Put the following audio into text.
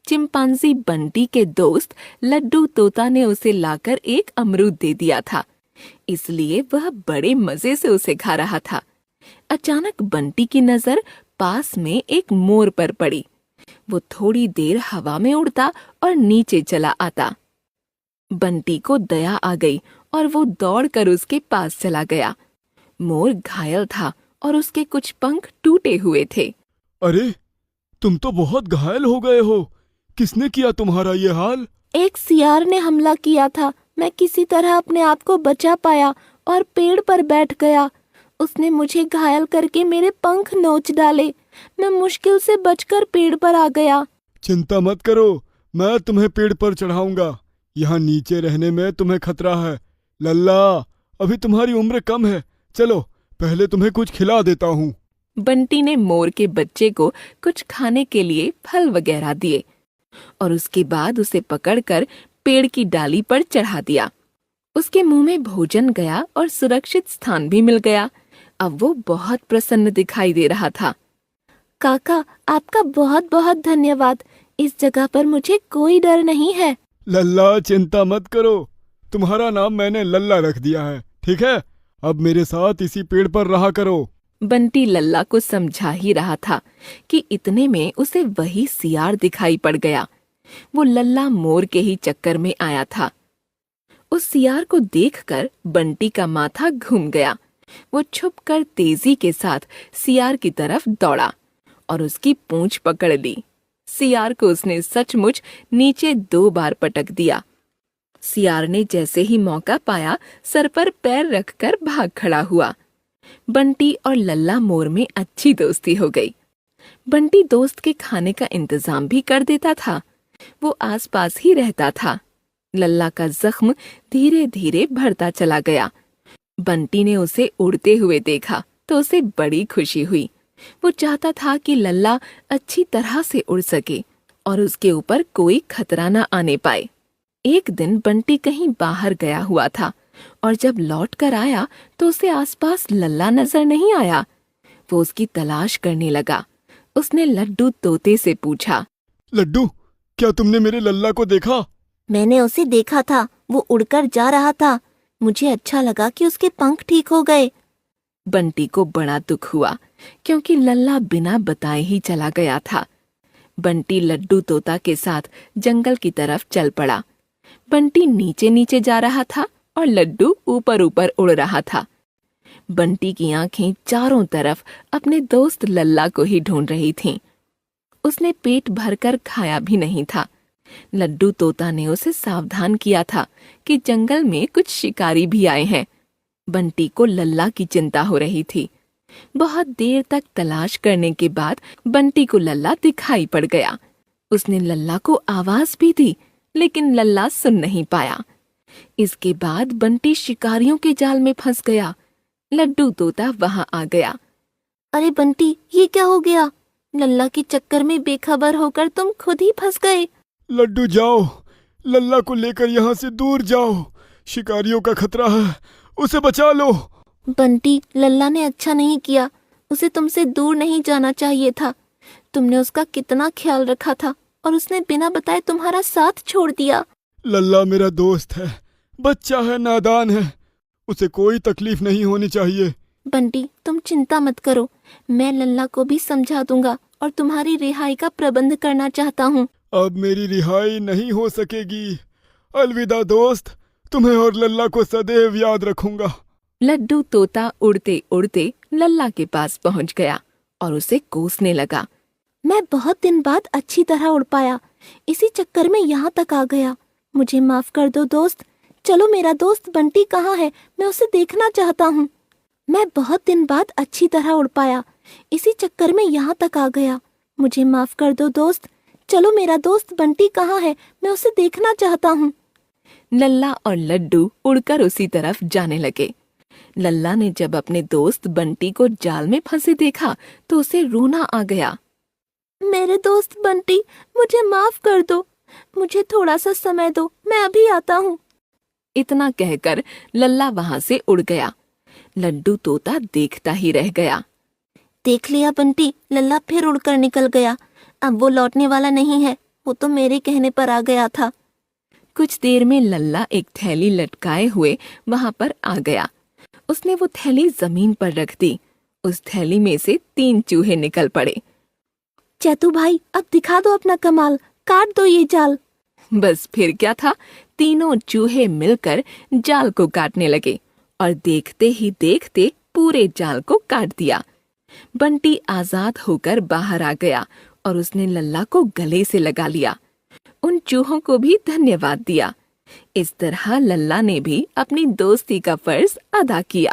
Chimpanzee Bunty के दोस्त लड्डू तोता ने उसे लाकर एक अमरूद दे दिया था, इसलिए वह बड़े मजे से उसे खा रहा था। अचानक बंटी की नजर पास में एक मोर पर पड़ी। वो थोड़ी देर हवा में उड़ता और नीचे चला आता। बंटी को दया आ गई और वो दौड़कर उसके पास चला गया। मोर घायल था और उसके कुछ पंख टूटे हुए थे। अरे, तुम तो बहुत घायल हो गए हो। किसने किया तुम्हारा ये हाल? एक सियार ने हमला किया था। मैं किसी तरह अपने आप को बचा पाया और पेड़ पर बैठ गया। उसने मुझे घायल करके मेरे पंख नोच डाले। मैं मुश्किल से बचकर पेड़ पर आ गया। चिंता मत करो, मैं तुम्हें पेड़ पर चढ़ाऊंगा। यहाँ नीचे रहने में तुम्हें खतरा है। लल्ला, अभी तुम्हारी उम्र कम है। चलो, पहले तुम्हें कुछ खिला देता हूँ। बंटी ने मोर के बच्चे को कुछ खाने के लिए फल वगैरह दिए और उसके बाद उसे पकड़कर पेड़ की डाली पर चढ़ा दिया। उसके मुंह में भोजन गया और सुरक्षित स्थान भी मिल गया। अब वो बहुत प्रसन्न दिखाई दे रहा था। काका, आपका बहुत बहुत धन्यवाद। इस जगह पर मुझे कोई डर नहीं है। लल्ला, चिंता मत करो। तुम्हारा नाम मैंने लल्ला रख दिया है, ठीक है? अब मेरे साथ इसी पेड़ पर रहा करो। बंटी लल्ला को समझा ही रहा था कि इतने में उसे वही सियार दिखाई पड़ गया। वो लल्ला मोर के ही चक्कर में आया था। उस सियार को देखकर बंटी का माथा घूम गया। वो छुपकर तेजी के साथ सियार की तरफ दौड़ा और उसकी पूंछ पकड़ ली। सियार को उसने सचमुच नीचे 2 बार पटक दिया। सियार ने जैसे ही मौका पाया, सर पर पैर रखकर भाग खड़ा हुआ। बंटी और लल्ला मोर में अच्छी दोस्ती हो गई। बंटी दोस्त के खाने का इंतजाम भी कर देता था। वो आसपास ही रहता था। लल्ला का जख्म धीरे धीरे भरता चला गया। बंटी ने उसे उड़ते हुए देखा तो उसे बड़ी खुशी हुई। वो चाहता था कि लल्ला अच्छी तरह से उड़ सके और उसके ऊपर कोई खतरा न आने पाए। एक दिन बंटी कहीं बाहर गया हुआ था और जब लौट कर आया तो उसे आसपास लल्ला नजर नहीं आया। वो उसकी तलाश करने लगा। उसने लड्डू तोते से पूछा, लड्डू, क्या तुमने मेरे लल्ला को देखा? मैंने उसे देखा था। वो उड़कर जा रहा था। मुझे अच्छा लगा कि उसके पंख ठीक हो गए। बंटी को बड़ा दुख हुआ क्योंकि लल्ला बिना बताए ही चला गया था। बंटी लड्डू तोता के साथ जंगल की तरफ चल पड़ा। बंटी नीचे नीचे जा रहा था और लड्डू ऊपर ऊपर उड़ रहा था। बंटी की आंखें चारों तरफ अपने दोस्त लल्ला को ही ढूंढ रही थीं। उसने पेट भरकर खाया भी नहीं था। लड्डू तोता ने उसे सावधान किया था कि जंगल में कुछ शिकारी भी आए हैं। बंटी को लल्ला की चिंता हो रही थी। बहुत देर तक तलाश करने के बाद बंटी को लल्ला दिखाई पड़ गया। उसने लल्ला को आवाज भी दी, लेकिन लल्ला सुन नहीं पाया। इसके बाद बंटी शिकारियों के जाल में फंस गया। लड्डू तोता वहां आ गया। अरे बंटी, ये क्या हो गया? लल्ला के चक्कर में बेखबर होकर तुम खुद ही फंस गए। लड्डू, जाओ, लल्ला को लेकर यहाँ से दूर जाओ। शिकारियों का खतरा है, उसे बचा लो। बंटी, लल्ला ने अच्छा नहीं किया। उसे तुमसे दूर नहीं जाना चाहिए था। तुमने उसका कितना ख्याल रखा था और उसने बिना बताए तुम्हारा साथ छोड़ दिया। लल्ला मेरा दोस्त है, बच्चा है, नादान है। उसे कोई तकलीफ नहीं होनी चाहिए। बंटी, तुम चिंता मत करो। मैं लल्ला को भी समझा दूंगा और तुम्हारी रिहाई का प्रबंध करना चाहता हूँ। अब मेरी रिहाई नहीं हो सकेगी। अलविदा दोस्त, तुम्हें और लल्ला को सदैव याद रखूंगा। लड्डू तोता उड़ते उड़ते लल्ला के पास पहुंच गया और उसे कोसने लगा। मैं बहुत दिन बाद अच्छी तरह उड़ पाया। इसी चक्कर में यहाँ तक आ गया। मुझे माफ कर दो दोस्त। चलो, मेरा दोस्त बंटी कहाँ है? मैं उसे देखना चाहता हूँ। मैं बहुत दिन बाद अच्छी तरह उड़ पाया। इसी चक्कर में यहाँ तक आ गया। मुझे माफ कर दो दोस्त। चलो, मेरा दोस्त बंटी कहाँ है? मैं उसे देखना चाहता हूँ। लल्ला और लड्डू उड़कर उसी तरफ जाने लगे। लल्ला ने जब अपने दोस्त बंटी को जाल में फंसे देखा तो उसे रोना आ गया। मेरे दोस्त बंटी, मुझे माफ कर दो। मुझे थोड़ा सा समय दो, मैं अभी आता हूँ। इतना कहकर लल्ला वहां से उड़ गया। लड्डू तोता देखता ही रह गया। देख लिया बंटी, लल्ला फिर उड़कर निकल गया। अब वो लौटने वाला नहीं है। वो तो मेरे कहने पर आ गया था। कुछ देर में लल्ला एक थैली लटकाए हुए वहां पर आ गया। उसने वो थैली जमीन पर रख दी। उस थैली में से 3 चूहे निकल पड़े। चतु भाई, अब दिखा दो अपना कमाल, काट दो ये जाल। बस फिर क्या था, तीनों चूहे मिलकर जाल को काटने लगे और देखते ही देखते पूरे जाल को काट दिया। बंटी आजाद होकर बाहर आ गया और उसने लल्ला को गले से लगा लिया। उन चूहों को भी धन्यवाद दिया। इस तरह लल्ला ने भी अपनी दोस्ती का फर्ज अदा किया।